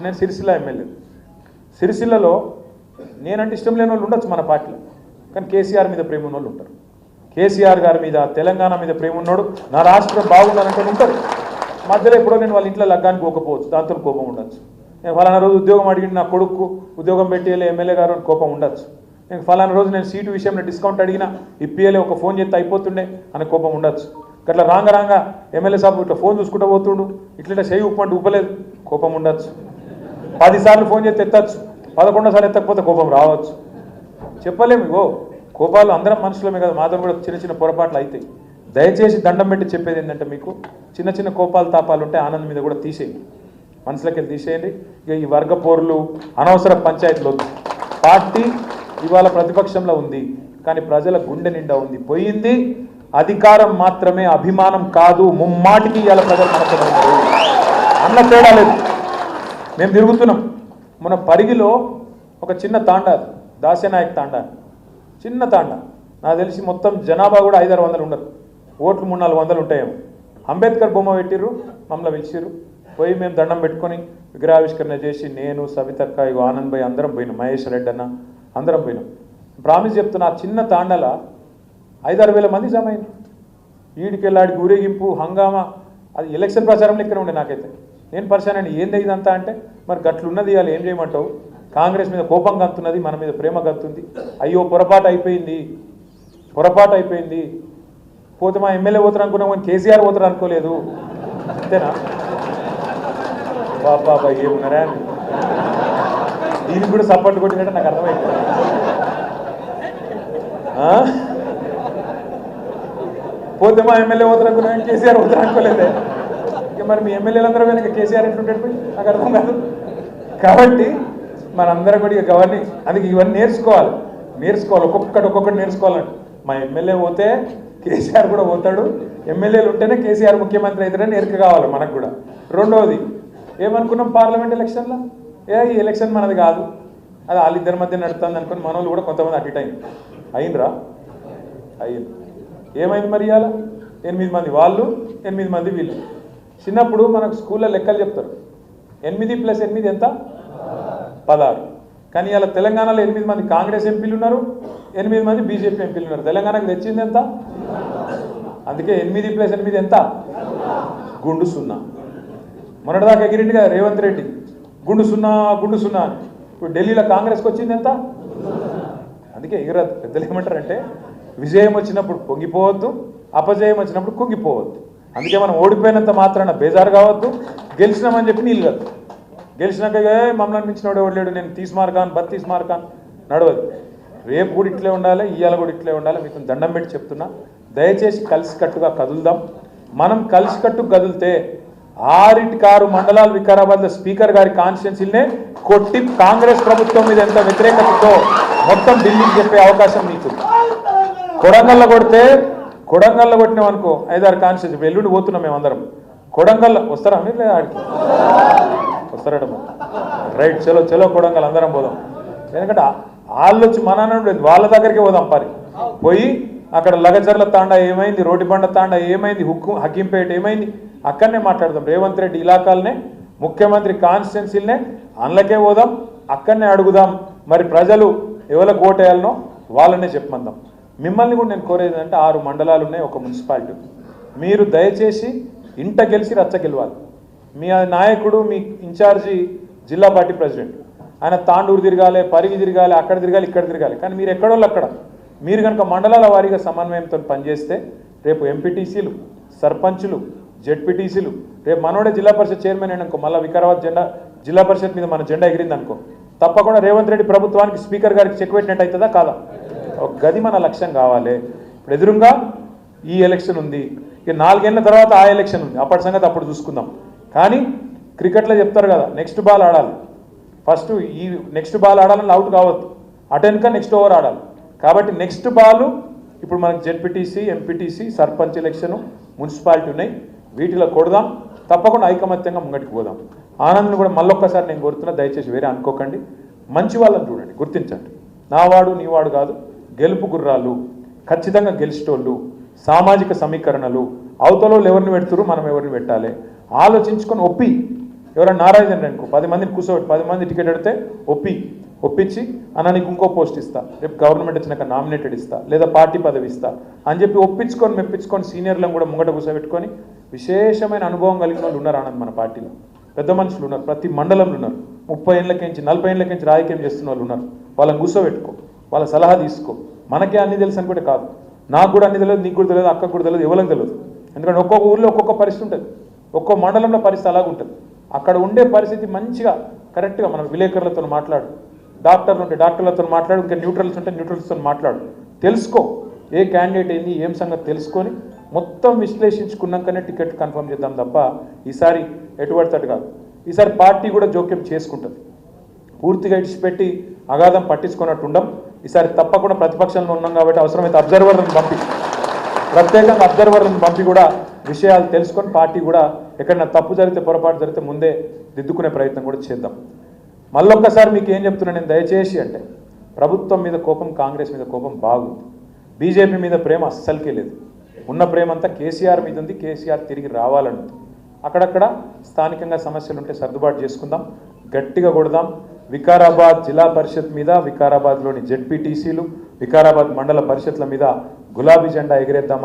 నేను సిరిసిల్ల ఎమ్మెల్యే. సిరిసిల్లలో నేనంటే ఇష్టం లేని వాళ్ళు ఉండొచ్చు మన పార్టీలో, కానీ కేసీఆర్ మీద ప్రేమ ఉన్న వాళ్ళు ఉంటారు. కేసీఆర్ గారి మీద, తెలంగాణ మీద ప్రేమ ఉన్నాడు, నా రాష్ట్రం బాగుండాలంటే ఉంటారు. మధ్యలో ఎప్పుడో నేను వాళ్ళ ఇంట్లో లగ్గానికి పోకపోవచ్చు, దాంతో కోపం ఉండొచ్చు. నేను ఫలానా రోజు ఉద్యోగం అడిగిన నా కొడుకు ఉద్యోగం పెట్టేయాలి ఎమ్మెల్యే గారు అని కోపం ఉండొచ్చు. నేను ఫలానా రోజు నేను సీటు విషయంలో డిస్కౌంట్ అడిగినా ఇప్పియలే, ఒక ఫోన్ చేస్తే అయిపోతుండే అని కోపం ఉండొచ్చు. అట్లా రాంగ ఎమ్మెల్యే సాబ్ ఇట్లా ఫోన్ చూసుకుంటూ పోతుండు, ఇట్లా చేయి ఉప్పంటే ఉప్పలేదు, కోపం ఉండొచ్చు. 10 సార్లు ఫోన్ చేస్తే ఎత్తచ్చు, 11వ సార్లు ఎత్తకపోతే కోపం రావచ్చు. చెప్పలేము. ఇగో కోపాలు అందరం మనుషులమే కదా, మాతో కూడా చిన్న చిన్న పొరపాట్లు అవుతాయి. దయచేసి దండం పెట్టి చెప్పేది ఏంటంటే, మీకు చిన్న చిన్న కోపాలు తాపాలు ఉంటే ఆనందం మీద కూడా తీసేయండి, మనసులోకి వెళ్ళి తీసేయండి. ఇక ఈ వర్గ పోర్లు, అనవసర పంచాయతీలు వద్దు. పార్టీ ఇవాళ ప్రతిపక్షంలో ఉంది, కానీ ప్రజల గుండె నిండా ఉంది. పోయింది అధికారం మాత్రమే, అభిమానం కాదు. ముమ్మాటికి ఇవాళ ప్రజలు మనతో అన్న తేడా లేదు. మేము తిరుగుతున్నాం. మన పరిగిలో ఒక చిన్న తాండా, దాసేనాయక్ తాండా, చిన్న తాండా. నాకు తెలిసి మొత్తం జనాభా కూడా 500-600 ఉండరు, ఓట్లు 300-400 ఉంటాయేమో. అంబేద్కర్ బొమ్మ పెట్టిర్రు, మమ్మల్ని పిలిచిర్రు. పోయి మేము దండం పెట్టుకొని విగ్రహావిష్కరణ చేసి, నేను, సవితక్క, ఇగో ఆనంద్ భాయ్ అందరం పోయినాం, మహేష్ రెడ్డి అన్న అందరం పోయినాం. ప్రామిస్ చెప్తున్నా, చిన్న తాండాల 5-6 వేల మంది జమ అయినారు. ఈడికి వెళ్ళాడికి ఊరేగింపు, హంగామా. అది ఎలక్షన్ ప్రచారం లెక్కనే ఉండే. నాకైతే నేను పరిశాన్ అండి, ఏంది ఇదంతా అంటే, మరి గట్లున్నది, ఇవాళ ఏం చేయమంటావు? కాంగ్రెస్ మీద కోపం గంతున్నది, మన మీద ప్రేమ గంతుంది. అయ్యో పొరపాటు అయిపోయింది, పొరపాటు అయిపోయింది. పోతే మా ఎమ్మెల్యే పోతారు అనుకున్నాం, కానీ కేసీఆర్ పోతారు అనుకోలేదు. అంతేనా? బాబా ఏమున్నారా? దీనికి కూడా సపోర్ట్ కొట్టినట్టు నాకు అర్థమైపోయింది. పోతే మా ఎమ్మెల్యే పోతారు అనుకున్నాం, కేసీఆర్ పోతారు అనుకోలేదే. ఇక మరి మీ ఎమ్మెల్యేలందరూ వెనక కేసీఆర్ ఎట్లుంటాడు నాకు అర్థం కాదు. కాబట్టి మనందరం కూడా ఇక గవర్నీ, అందుకే ఇవన్నీ నేర్చుకోవాలి, ఒక్కొక్కటి నేర్చుకోవాలండి. మా ఎమ్మెల్యే పోతే కేసీఆర్ కూడా పోతాడు, ఎమ్మెల్యేలు ఉంటేనే కేసీఆర్ ముఖ్యమంత్రి అవుతాడని ఎరుక కావాలి మనకు కూడా. రెండవది, ఏమనుకున్నాం పార్లమెంట్ ఎలక్షన్లో, ఈ ఎలక్షన్ మనది కాదు, అది వాళ్ళిద్దరి మధ్య నడుతుంది అనుకుని మన వాళ్ళు కూడా కొంతమంది అటు ఇటు అయిండ్రా. ఏమైంది మరి? ఇవాళ 8 మంది వాళ్ళు, 8 మంది వీళ్ళు. చిన్నప్పుడు మనకు స్కూల్లో లెక్కలు చెప్తారు, 8 + 8 ఎంత? 16. కానీ ఇవాళ తెలంగాణలో 8 మంది కాంగ్రెస్ ఎంపీలు ఉన్నారు, 8 మంది బీజేపీ ఎంపీలు ఉన్నారు. తెలంగాణకు తెచ్చింది ఎంత? అందుకే 8 + 8 ఎంత? గుండు 0. మొన్నటిదాకా ఎగిరిండి కదా రేవంత్ రెడ్డి, గుండు 0 అని. ఇప్పుడు ఢిల్లీలో కాంగ్రెస్కి వచ్చింది ఎంత? అందుకే ఎగిరద్దు. పెద్దలు ఏమంటారంటే, విజయం వచ్చినప్పుడు పొంగిపోవద్దు, అపజయం వచ్చినప్పుడు కుంగిపోవద్దు. అందుకే మనం ఓడిపోయినంత మాత్రాన బేజారు కావద్దు, గెలిచినామని చెప్పి నీళ్ళు కద్దు. గెలిచినాక మమ్మల్ని మించినోడు ఎవడలేడు, నేను 30 మార్కాన్ 32 మార్కాన్ నడవదు. రేపు కూడా ఇట్లే ఉండాలి, ఇవాళ కూడా ఇట్లే ఉండాలి. మీకు దండం పెట్టి చెప్తున్నా, దయచేసి కలిసికట్టుగా కదులుదాం. మనం కలిసికట్టు కదిలితే 6 మండలాలు వికారాబాద్లో స్పీకర్ గారి కాన్స్టిట్యున్సీలనే కొట్టి కాంగ్రెస్ ప్రభుత్వం మీద ఎంత వ్యతిరేకతతో మొత్తం ఢిల్లీకి చెప్పే అవకాశం మీకు. కొడంగల్లో కొట్టినాం అనుకో, 5-6 కాన్స్టిట్యున్సీ. ఎల్లుండి పోతున్నాం మేమందరం. కొడంగల్లో వస్తారా మీరు? లేదా ఆడికి వస్తారట? రైట్, చలో కొడంగల్ అందరం పోదాం. ఎందుకంటే వాళ్ళు వచ్చి మన వాళ్ళ దగ్గరికి పోదాం. పోయి అక్కడ లగచర్ల తాండా ఏమైంది, రోడ్డిబండ తాండా ఏమైంది, హకీంపేట ఏమైంది, అక్కడనే మాట్లాడదాం. రేవంత్ రెడ్డి ఇలాకాలనే, ముఖ్యమంత్రి కాన్స్టిట్యున్సీలనే అందులోకే పోదాం, అక్కడనే అడుగుదాం. మరి ప్రజలు ఎవరికి ఓటేయాలనో వాళ్ళనే చెప్పమందాం. మిమ్మల్ని కూడా నేను కోరేది అంటే, 6 మండలాలు ఉన్నాయి, ఒక మున్సిపాలిటీ. మీరు దయచేసి ఇంట గెలిచి రచ్చ గెలవాలి. మీ నాయకుడు, మీ ఇన్ఛార్జి జిల్లా పార్టీ ప్రెసిడెంట్, ఆయన తాండూరు తిరగాలి, పరిగి తిరగాలి, అక్కడ తిరగాలి, ఇక్కడ తిరగాలి. కానీ మీరు ఎక్కడోళ్ళు అక్కడ. మీరు కనుక మండలాల వారీగా సమన్వయంతో పనిచేస్తే రేపు ఎంపీటీసీలు, సర్పంచులు, జెడ్పీటీసీలు, రేపు మనోడే జిల్లా పరిషత్ చైర్మన్ అయిననుకో, మళ్ళీ వికారాబాద్ జిల్లా పరిషత్ మీద మన జెండా ఎగిరింది అనుకో, తప్పకుండా రేవంత్ రెడ్డి ప్రభుత్వానికి స్పీకర్ గారికి చెక్ పెట్టినట్టు అవుతుందా కాదా? ఒక గది మన లక్ష్యం కావాలి. ఇప్పుడు ఎదురుగా ఈ ఎలక్షన్ ఉంది, ఇక 4 ఏళ్ల తర్వాత ఆ ఎలక్షన్ ఉంది, అప్పటి సంగతి అప్పుడు చూసుకుందాం. కానీ క్రికెట్లో చెప్తారు కదా, నెక్స్ట్ బాల్ ఆడాలి. ఫస్ట్ ఈ నెక్స్ట్ బాల్ ఆడాలని అవుట్ కావద్దు, అటెన్క నెక్స్ట్ ఓవర్ ఆడాలి. కాబట్టి నెక్స్ట్ బాల్ ఇప్పుడు మనకు ZPTC, MPTC, sarpanch election, municipality ఉన్నాయి. వీటిలో కొడదాం, తప్పకుండా ఐకమత్యంగా ముంగటికి పోదాం. ఆనంద్ని కూడా మళ్ళొక్కసారి నేను కోరుతున్నా, దయచేసి వేరే అనుకోకండి, మంచి వాళ్ళని చూడండి, గుర్తించండి. నావాడు నీవాడు కాదు, గెలుపు గుర్రాలు, ఖచ్చితంగా గెలిచేటోళ్ళు, సామాజిక సమీకరణలు, అవతలలో ఎవరిని పెడుతురు, మనం ఎవరిని పెట్టాలి ఆలోచించుకొని ఒప్పి ఎవరైనా నారాయణ అనుకో 10 మందిని కూర్చోబెట్టి 10 మంది టికెట్ పెడితే ఒప్పించి అన్న నీకు ఇంకో పోస్ట్ ఇస్తా, రేపు గవర్నమెంట్ వచ్చినాక నామినేటెడ్ ఇస్తా, లేదా పార్టీ పదవి ఇస్తా అని చెప్పి ఒప్పించుకొని మెప్పించుకొని సీనియర్లను కూడా ముంగట కూర్చోబెట్టుకొని విశేషమైన అనుభవం కలిగిన వాళ్ళు ఉన్నారు ఆనంద్ మన పార్టీలో. పెద్ద మనుషులు ఉన్నారు, ప్రతి మండలంలో ఉన్నారు. 30 ఏళ్ళకించి 40 ఏళ్ళకించి రాజకీయం చేస్తున్న వాళ్ళు ఉన్నారు. వాళ్ళని కూర్చోబెట్టుకో, వాళ్ళ సలహా తీసుకో. మనకే అన్ని తెలుసు అనుకుంటే కాదు, నాకు కూడా అన్ని తెలియదు, నీకు కూడా తెలియదు, అక్కకు కూడా తెలియదు, ఎవరికి తెలియదు. ఎందుకంటే ఒక్కొక్క ఊళ్ళో ఒక్కొక్క పరిస్థితి ఉంటుంది, ఒక్కో మండలంలో పరిస్థితి అలాగ ఉంటుంది. అక్కడ ఉండే పరిస్థితి మంచిగా కరెక్ట్గా మనం విలేకరులతో మాట్లాడు, డాక్టర్లు ఉంటే డాక్టర్లతో మాట్లాడు, ఇంకా న్యూట్రల్స్ ఉంటే న్యూట్రల్స్తో మాట్లాడు, తెలుసుకో ఏ క్యాండిడేట్ ఏంది ఏం సంగతి తెలుసుకొని మొత్తం విశ్లేషించుకున్నాకనే టికెట్ కన్ఫర్మ్ చేద్దాం తప్ప ఈసారి ఎటుపడతాడు కాదు. ఈసారి పార్టీ కూడా జోక్యం చేసుకుంటుంది, పూర్తిగా ఇడిచిపెట్టి అగాధం పట్టించుకున్నట్టు ఉండం. ఈసారి తప్పకుండా ప్రతిపక్షంలో ఉన్నాం కాబట్టి అవసరమైతే అబ్జర్వర్లను పంపి, ప్రత్యేకంగా అబ్జర్వర్లను పంపి కూడా విషయాలు తెలుసుకొని పార్టీ కూడా ఎక్కడైనా తప్పు జరిగితే పొరపాటు జరిగితే ముందే దిద్దుకునే ప్రయత్నం కూడా చేద్దాం. మళ్ళొక్కసారి మీకు ఏం చెప్తున్నా నేను దయచేసి అంటే, ప్రభుత్వం మీద కోపం, కాంగ్రెస్ మీద కోపం బాగుంది, బీజేపీ మీద ప్రేమ అస్సలకే లేదు. ఉన్న ప్రేమ అంతా కేసీఆర్ మీద ఉంది. కేసీఆర్ తిరిగి రావాలంటుంది. అక్కడక్కడ స్థానికంగా సమస్యలు ఉంటే సర్దుబాటు చేసుకుందాం, గట్టిగా కొడదాం. వికారాబాద్ జిల్లా పరిషత్ మీద, వికారాబాద్లోని జెడ్పీటీసీలు, వికారాబాద్ మండల పరిషత్ల మీద గులాబీ జెండా ఎగిరేద్దాం.